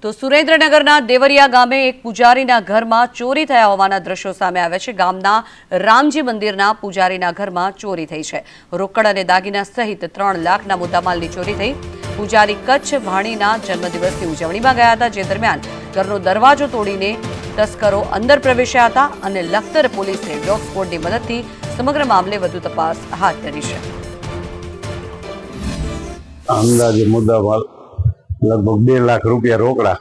તો સુરેન્દ્રનગરના દેવરિયા ગામે એક પૂજારીના ઘરમાં ચોરી થયા હોવાના દ્રશ્યો સામે આવ્યા છે। ગામના રામજી મંદિરના પૂજારીના ઘરમાં ચોરી થઈ છે। રોકડ અને દાગીના સહિત 3 લાખના મુદ્દામાલની ચોરી થઈ। પૂજારી કચ્છ ભાણીના જન્મદિવસની ઉજવણીમાં ગયા હતા, જે દરમિયાન ઘરનો દરવાજો તોડીને તસ્કરો અંદર પ્રવેશ્યા હતા અને લખતર પોલીસે ડોગ સ્ક્વોડની મદદથી સમગ્ર મામલે વધુ તપાસ હાથ ધરી છે। અંદાજે મુદ્દામાલ लगभग 2 लाख रुपया रोकड़ा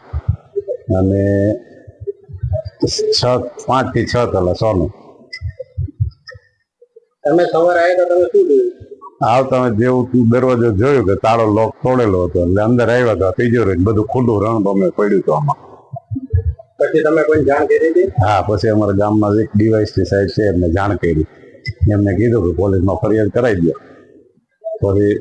અને 5 થી 6 તોલા સોનું। તમે સવારે આવ્યા તો તમે શું જોયું? આવતા જેવું દરવાજો જોયો કે તાળો લોક તોડેલો હતો, એટલે અંદર આવ્યા તો તિજોરી બધું ખુલ્લું રણભમે પડ્યું હતું આમાં। પછી તમે કોઈ જાણ કરી હતી? હા, પછી અમારા ગામમાં એક ડીવાયસપી સાહેબ છે, એમને જાણ કરી। એમને કીધું કે પોલીસમાં ફરિયાદ કરાવી દો, પછી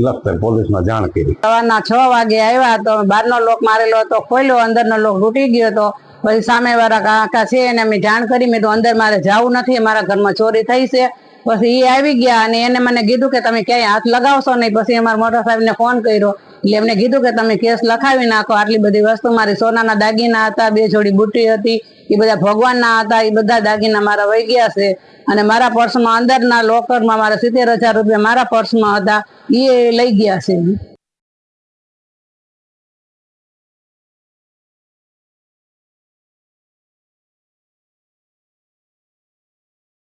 લખતર પોલીસમાં જાણ કરી। સવારના 6 વાગે આવ્યા તો બહારનો લોક મારેલો હતો, ખોલ્યો, અંદરનો લોક તૂટી ગયો હતો। પછી સામેવાળા કાકા છે એને અમે જાણ કરી, મેં તો અંદર મારે જવું નથી, મારા ઘરમાં ચોરી થઈ છે। પછી એ આવી ગયા અને એને મને કીધું કે તમે ક્યાંય હાથ લગાવશો નહીં। પછી અમારા મોટા સાહેબને ફોન કર્યો, એટલે એમને કીધું કે તમે કેસ લખાવી નાખો। આટલી બધી વસ્તુ મારી સોનાના દાગીના હતા, 2 જોડી બુટ્ટી હતી, એ બધા ભગવાનના હતા, એ બધા દાગીના મારા વહી ગયા છે। અને મારા પર્સમાં અંદરના લોકરમાં મારા 70,000 રૂપિયા મારા પર્સમાં હતા, એ લઈ ગયા છે।